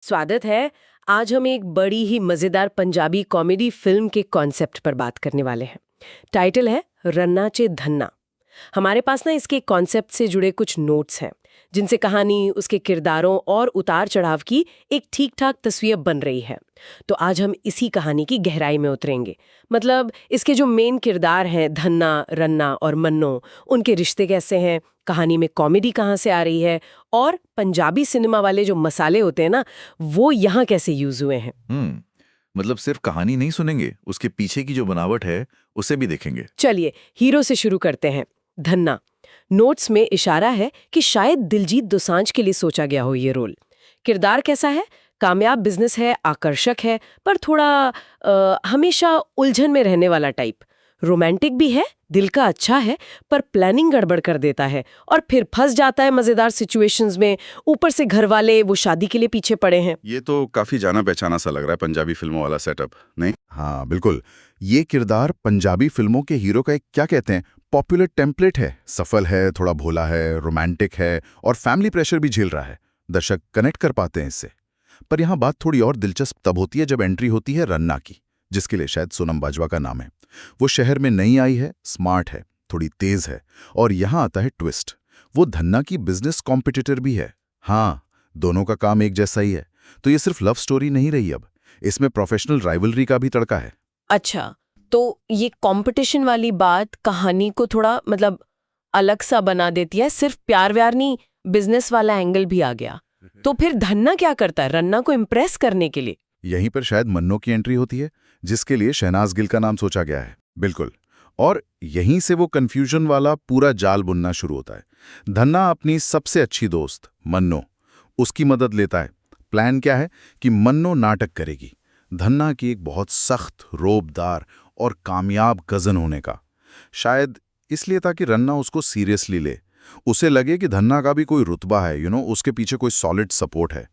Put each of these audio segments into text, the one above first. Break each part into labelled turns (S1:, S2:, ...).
S1: स्वागत है। आज हम एक बड़ी ही मजेदार पंजाबी कॉमेडी फिल्म के कॉन्सेप्ट पर बात करने वाले हैं। टाइटल है रन्ना चे धन्ना। हमारे पास ना इसके कॉन्सेप्ट से जुड़े कुछ नोट्स हैं जिनसे कहानी, उसके किरदारों और उतार चढ़ाव की एक ठीक ठाक तस्वीर बन रही है। तो आज हम इसी कहानी की गहराई में उतरेंगे। मतलब इसके जो मेन किरदार हैं धन्ना, रन्ना और मन्नो, उनके रिश्ते कैसे हैं, कहानी में कॉमेडी कहाँ से आ रही है और पंजाबी सिनेमा वाले जो मसाले होते हैं ना, वो यहाँ कैसे यूज हुए हैं।
S2: मतलब सिर्फ कहानी नहीं सुनेंगे, उसके पीछे की जो बनावट है उसे भी देखेंगे।
S1: चलिए हीरो से शुरू करते हैं। धन्ना। नोट्स में इशारा है कि शायद दिलजीत दोसांझ के लिए सोचा गया हो ये रोल। किरदार कैसा है? कामयाब बिजनेस है, आकर्षक है, पर थोड़ा हमेशा उलझन में रहने वाला टाइप। रोमांटिक भी है, दिल का अच्छा है, पर प्लानिंग गड़बड़ कर देता है और फिर फंस जाता है मजेदार सिचुएशंस में। ऊपर से घर वाले वो शादी के लिए पीछे पड़े हैं।
S3: ये तो काफी जाना पहचाना सा लग रहा है, पंजाबी फिल्मों वाला सेटअप नहीं? हाँ बिल्कुल, ये किरदार पंजाबी फिल्मों के हीरो का एक क्या कहते हैं पॉपुलर टेम्पलेट है। सफल है, थोड़ा भोला है, रोमांटिक है और फैमिली प्रेशर भी झेल रहा है। दर्शक कनेक्ट कर पाते हैं इससे। पर यहाँ बात थोड़ी और दिलचस्प तब होती है जब एंट्री होती है रन्ना की, जिसके लिए शायद सोनम बाजवा का नाम है। वो शहर में नई आई है, स्मार्ट है, थोड़ी तेज है, और यहाँ आता है ट्विस्ट। वो धन्ना की बिजनेस कॉम्पिटिटर भी है। हाँ, दोनों का काम एक जैसा ही है। तो ये सिर्फ लव स्टोरी नहीं रही, अब इसमें प्रोफेशनल राइवलरी का भी तड़का है।
S1: अच्छा, तो ये कंपटीशन वाली बात कहानी को थोड़ा मतलब अलग सा बना देती है। सिर्फ प्यार व्यार नहीं, बिजनेस वाला एंगल भी आ गया। तो फिर धन्ना क्या करता है रन्ना को इम्प्रेस करने के लिए?
S3: यहीं पर शायद मन्नो की एंट्री होती है, जिसके लिए शहनाज गिल का नाम सोचा गया है। बिल्कुल, और यहीं से वो कंफ्यूजन वाला पूरा जाल बुनना शुरू होता है। धन्ना अपनी सबसे अच्छी दोस्त मन्नो, उसकी मदद लेता है। प्लान क्या है कि मन्नो नाटक करेगी धन्ना की एक बहुत सख्त, रोबदार और कामयाब कजन होने का। शायद इसलिए ताकि रन्ना उसको सीरियसली ले, उसे लगे कि धन्ना का भी कोई रुतबा है, उसके पीछे कोई सॉलिड सपोर्ट है।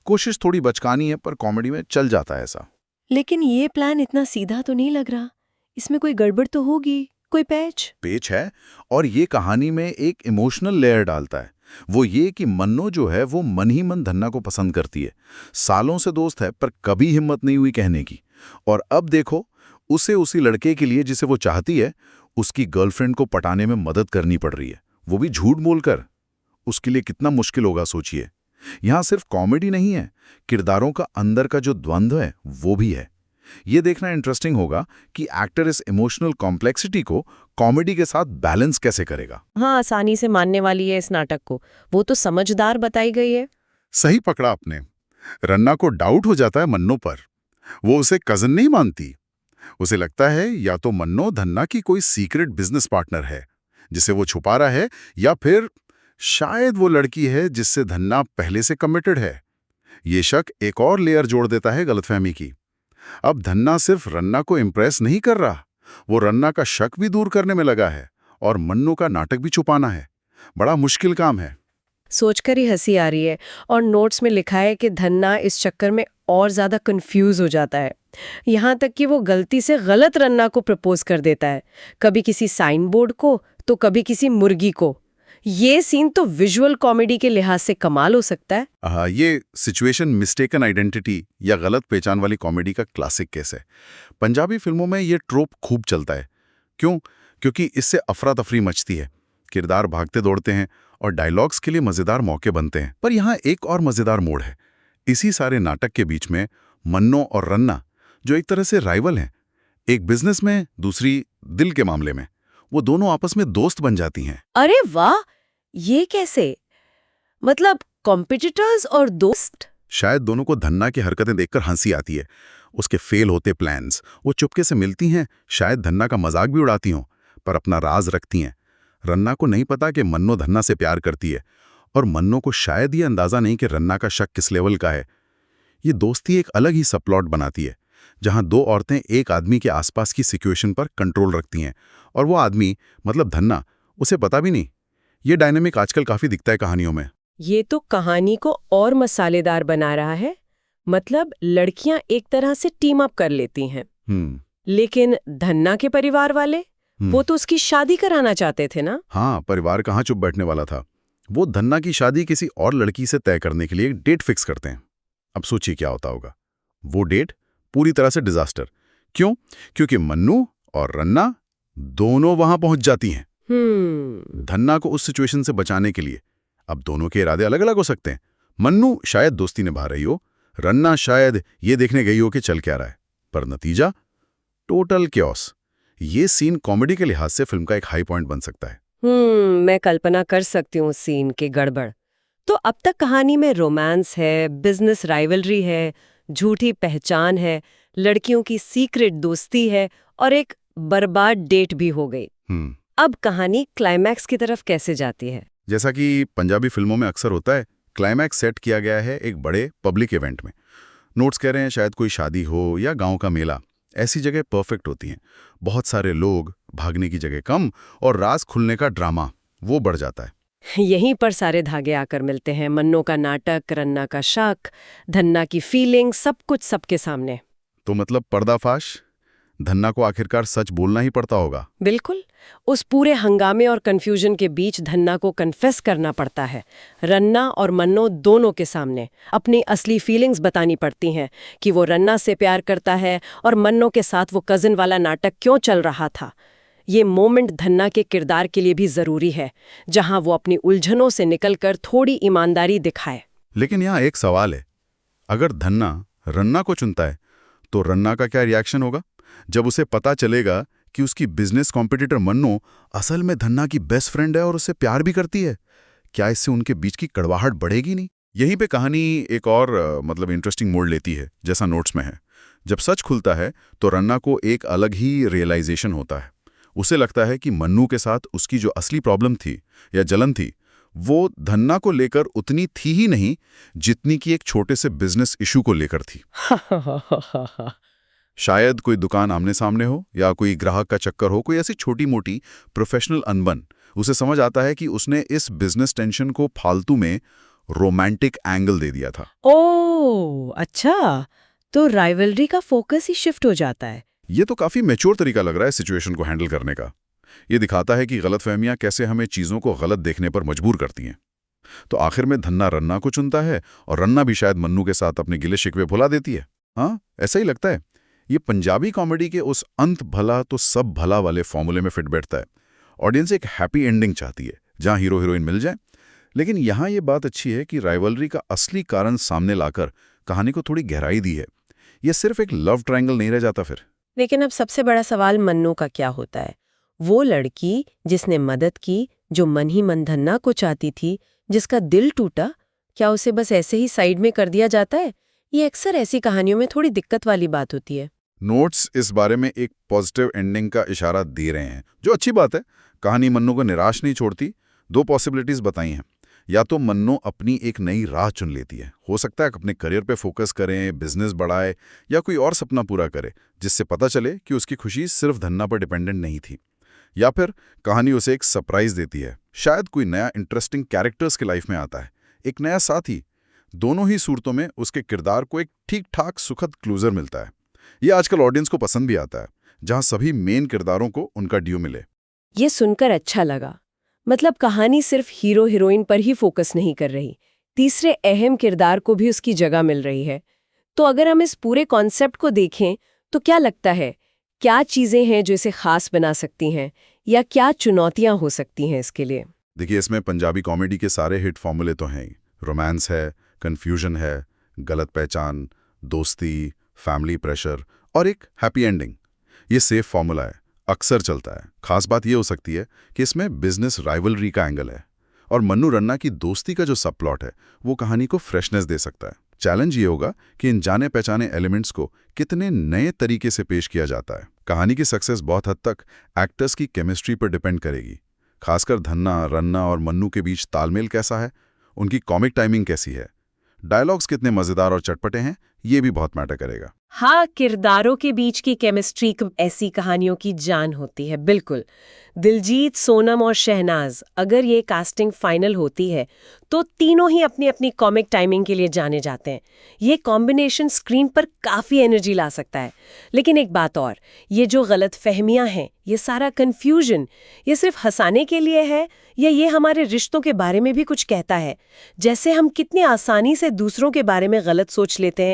S3: कोशिश थोड़ी बचकानी है, पर कॉमेडी में चल जाता है ऐसा।
S1: लेकिन ये प्लान इतना सीधा तो नहीं लग रहा। इसमें कोई गड़बड़ तो होगी, कोई
S3: पेच है, और ये कहानी में एक इमोशनल लेयर डालता है। वो ये कि मन्नो जो है वो मन ही मन धन्ना को पसंद करती है। सालों से दोस्त है, पर कभी हिम्मत नहीं हुई कहने की। और अब देखो, उसे उसी लड़के के लिए जिसे वो चाहती है, उसकी गर्लफ्रेंड को पटाने में मदद करनी पड़ रही है, वो भी झूठ बोलकर। उसके लिए कितना मुश्किल होगा सोचिए। यहाँ सिर्फ कॉमेडी नहीं है, किरदारों का अंदर का जो द्वंद्व है वो भी है। ये देखना इंटरेस्टिंग होगा कि एक्टर इस इमोशनल कॉम्प्लेक्सिटी को कॉमेडी के साथ बैलेंस कैसे करेगा।
S1: हाँ, आसानी से मानने वाली है इस नाटक को, वो तो समझदार बताई गई है।
S3: सही पकड़ा आपने। रन्ना को डाउट हो जाता है मन्नो पर। वो उसे कजन नहीं मानती। उसे लगता है या तो मन्नो धन्ना की कोई सीक्रेट बिजनेस पार्टनर है जिसे वो छुपा रहा है, या फिर शायद वो लड़की है जिससे धन्ना पहले से कमिटेड है। ये शक एक और लेयर जोड़ देता है गलतफहमी की। अब धन्ना सिर्फ रन्ना को इम्प्रेस नहीं कर रहा, वो रन्ना का शक भी दूर करने में लगा है और मन्नो का नाटक भी छुपाना है। बड़ा मुश्किल काम है।
S1: सोचकर ही हंसी आ रही है। और नोट्स में लिखा है कि धन्ना इस चक्कर में और ज्यादा कंफ्यूज हो जाता है, यहाँ तक कि वो गलती से गलत रन्ना को प्रपोज कर देता है, कभी किसी साइन बोर्ड को तो कभी किसी मुर्गी को। ये सीन तो विजुअल कॉमेडी के लिहाज से कमाल हो सकता है।
S3: ये सिचुएशन मिस्टेकन आइडेंटिटी या गलत पहचान वाली कॉमेडी का क्लासिक केस है। पंजाबी फिल्मों में ये ट्रोप खूब चलता है। क्यों? क्योंकि इससे अफरा तफरी मचती है, किरदार भागते दौड़ते हैं और डायलॉग्स के लिए मजेदार मौके बनते हैं। पर यहाँ एक और मजेदार मोड़ है। इसी सारे नाटक के बीच में मन्नो और रन्ना, जो एक तरह से राइवल हैं, एक बिजनेस में, दूसरी दिल के मामले में, वो दोनों आपस में दोस्त बन जाती हैं।
S1: अरे वाह, ये कैसे? मतलब कॉम्पिटिटर्स और दोस्त?
S3: शायद दोनों को धन्ना की हरकतें देखकर हंसी आती है, उसके फेल होते प्लान्स। वो चुपके से मिलती हैं, शायद धन्ना का मजाक भी उड़ाती हों, पर अपना राज रखती हैं। रन्ना को नहीं पता कि मन्नो धन्ना से प्यार करती है, और मन्नो को शायद ये अंदाजा नहीं कि रन्ना का शक किस लेवल का है। ये दोस्ती एक अलग ही सबप्लॉट बनाती है, जहां दो औरतें एक आदमी के आसपास की सिचुएशन पर कंट्रोल रखती हैं, और वो आदमी मतलब धन्ना, उसे पता भी नहीं। ये डायनेमिक आजकल काफी दिखता है कहानियों में।
S1: ये तो कहानी को और मसालेदार बना रहा है। मतलब लड़कियां एक तरह से टीम अप कर लेती हैं। लेकिन धन्ना के परिवार वाले, वो तो उसकी शादी कराना चाहते थे ना?
S3: हाँ, परिवार कहाँ चुप बैठने वाला था। वो धन्ना की शादी किसी और लड़की से तय करने के लिए एक डेट फिक्स करते हैं। अब सोचिए क्या होता होगा। वो डेट पूरी तरह से डिजास्टर। क्यों? क्योंकि मन्नू और रन्ना दोनों वहां पहुंच जाती हैं धन्ना को उस सिचुएशन से बचाने के लिए। अब दोनों के इरादे अलग अलग हो सकते हैं। मन्नू शायद दोस्ती निभा रही हो, रन्ना शायद ये देखने गई हो कि चल क्या रहा है, पर नतीजा टोटल क्योस। ये सीन कॉमेडी के लिहाज से फिल्म का एक हाई पॉइंट बन सकता है।
S1: मैं कल्पना कर सकती हूँ सीन के गड़बड़। तो अब तक कहानी में रोमांस है, बिजनेस राइवलरी है, झूठी पहचान है, लड़कियों की सीक्रेट दोस्ती है और एक बर्बाद डेट भी हो गई। अब कहानी क्लाइमैक्स की तरफ कैसे जाती है?
S3: जैसा कि पंजाबी फिल्मों में अक्सर होता है, क्लाइमैक्स सेट किया गया है एक बड़े पब्लिक इवेंट में। नोट्स कह रहे हैं शायद कोई शादी हो या गांव का मेला। ऐसी जगह परफेक्ट होती हैं। बहुत सारे लोग, भागने की जगह कम और राज खुलने का ड्रामा वो बढ़ जाता है।
S1: यहीं पर सारे धागे आकर मिलते हैं। मन्नो का नाटक, रन्ना का शक, धन्ना की फीलिंग, सब कुछ सबके सामने।
S3: तो मतलब पर्दाफाश, धन्ना को आखिरकार सच बोलना ही पड़ता होगा।
S1: बिल्कुल। उस पूरे हंगामे और कंफ्यूजन के बीच धन्ना को कन्फेस करना पड़ता है। रन्ना और मन्नो दोनों के सामने अपनी असली फीलिंग्स बतानी पड़ती हैं कि वो रन्ना से प्यार करता है और मन्नो के साथ वो कजिन वाला नाटक क्यों चल रहा था। ये मोमेंट धन्ना के किरदार के लिए भी जरूरी है, जहां वो अपनी उलझनों से निकलकर थोड़ी ईमानदारी दिखाए।
S3: लेकिन यहाँ एक सवाल है, अगर धन्ना रन्ना को चुनता है तो रन्ना का क्या रिएक्शन होगा जब उसे पता चलेगा कि उसकी बिजनेस कॉम्पिटिटर मन्नो असल में धन्ना की बेस्ट फ्रेंड है और उससे प्यार भी करती है? क्या इससे उनके बीच की कड़वाहट बढ़ेगी नहीं? यहीं पे कहानी एक और मतलब इंटरेस्टिंग मोड़ लेती है, जैसा नोट्स में है। जब सच खुलता है तो रन्ना को एक अलग ही रियलाइजेशन होता है। उसे लगता है कि मन्नू के साथ उसकी जो असली प्रॉब्लम थी या जलन थी, वो धन्ना को लेकर उतनी थी ही नहीं जितनी कि एक छोटे से बिजनेस इशू को लेकर थी। शायद कोई दुकान आमने सामने हो या कोई ग्राहक का चक्कर हो, कोई ऐसी छोटी मोटी प्रोफेशनल अनबन। उसे समझ आता है कि उसने इस बिजनेस टेंशन को फालतू में रोमांटिक एंगल दे दिया था।
S1: ओह अच्छा, तो राइवलरी का फोकस ही शिफ्ट हो जाता है।
S3: ये तो काफी मैच्योर तरीका लग रहा है सिचुएशन को हैंडल करने का। ये दिखाता है कि गलतफहमियां कैसे हमें चीजों को गलत देखने पर मजबूर करती हैं। तो आखिर में धन्ना रन्ना को चुनता है और रन्ना भी शायद मन्नू के साथ अपने गिले शिकवे भुला देती है। हाँ, ऐसा ही लगता है। ये पंजाबी कॉमेडी के उस अंत भला तो सब भला वाले फॉर्मूले में फिट बैठता है। ऑडियंस एक हैप्पी एंडिंग चाहती है जहां हीरो हीरोइन मिल जाए। लेकिन यहाँ ये बात अच्छी है कि राइवलरी का असली कारण सामने लाकर कहानी को थोड़ी गहराई दी है। ये सिर्फ एक लव ट्रायंगल नहीं रह जाता फिर।
S1: लेकिन अब सबसे बड़ा सवाल मन्नू का क्या होता है? वो लड़की जिसने मदद की, जो मन ही मन धन्ना को चाहती थी, जिसका दिल टूटा, क्या उसे बस ऐसे ही साइड में कर दिया जाता है? ये अक्सर ऐसी कहानियों में थोड़ी दिक्कत वाली बात होती है।
S3: नोट्स इस बारे में एक पॉजिटिव एंडिंग का इशारा दे रहे हैं, जो अच्छी बात है। कहानी मन्नू को निराश नहीं छोड़ती। दो पॉसिबिलिटीज बताई हैं। या तो मन्नू अपनी एक नई राह चुन लेती है, हो सकता है अपने करियर पे फोकस करें, बिजनेस बढ़ाए या कोई और सपना पूरा करे, जिससे पता चले कि उसकी खुशी सिर्फ धन्ना पर डिपेंडेंट नहीं थी। या फिर कहानी उसे एक सरप्राइज देती है, शायद कोई नया इंटरेस्टिंग कैरेक्टर्स की लाइफ में आता है, एक नया साथी। दोनों ही सूरतों में उसके किरदार को एक ठीक ठाक सुखद क्लोजर मिलता है। ये आजकल ऑडियंस को पसंद भी आता है, जहां सभी मेन किरदारों को उनका ड्यू मिले।
S1: ये सुनकर अच्छा लगा। मतलब कहानी सिर्फ हीरो हीरोइन पर ही फोकस नहीं कर रही, तीसरे अहम किरदार को भी उसकी जगह मिल रही है। तो अगर हम इस पूरे कॉन्सेप्ट को देखें तो क्या लगता है, क्या चीजें हैं जो इसे खास बना सकती हैं, या क्या चुनौतियां हो सकती हैं इसके लिए?
S3: देखिए, इसमें पंजाबी कॉमेडी के सारे हिट फॉर्मूले तो हैं ही। रोमांस है, कन्फ्यूजन है, गलत पहचान, दोस्ती, फैमिली प्रेशर और एक हैप्पी एंडिंग। ये सेफ फॉर्मूला है, अक्सर चलता है। खास बात ये हो सकती है कि इसमें बिजनेस राइवलरी का एंगल है और मन्नू रन्ना की दोस्ती का जो सब प्लॉट है वो कहानी को फ्रेशनेस दे सकता है। चैलेंज ये होगा कि इन जाने पहचाने एलिमेंट्स को कितने नए तरीके से पेश किया जाता है। कहानी की सक्सेस बहुत हद तक एक्टर्स की केमिस्ट्री पर डिपेंड करेगी। खासकर धन्ना, रन्ना और मन्नू के बीच तालमेल कैसा है, उनकी कॉमिक टाइमिंग कैसी है, डायलॉग्स कितने मजेदार और चटपटे हैं, ये भी बहुत मैटर करेगा।
S1: हाँ, किरदारों के बीच की केमिस्ट्री ऐसी कहानियों की जान होती है, बिल्कुल। दिलजीत, सोनम और शहनाज, अगर ये कास्टिंग फाइनल होती है तो तीनों ही अपनी अपनी कॉमिक टाइमिंग के लिए जाने जाते हैं। ये कॉम्बिनेशन स्क्रीन पर काफ़ी एनर्जी ला सकता है। लेकिन एक बात और, ये जो गलत फहमियाँ हैं, ये सारा कन्फ्यूजन, ये सिर्फ हंसाने के लिए है या ये हमारे रिश्तों के बारे में भी कुछ कहता है? जैसे हम कितनी आसानी से दूसरों के बारे में गलत सोच लेते हैं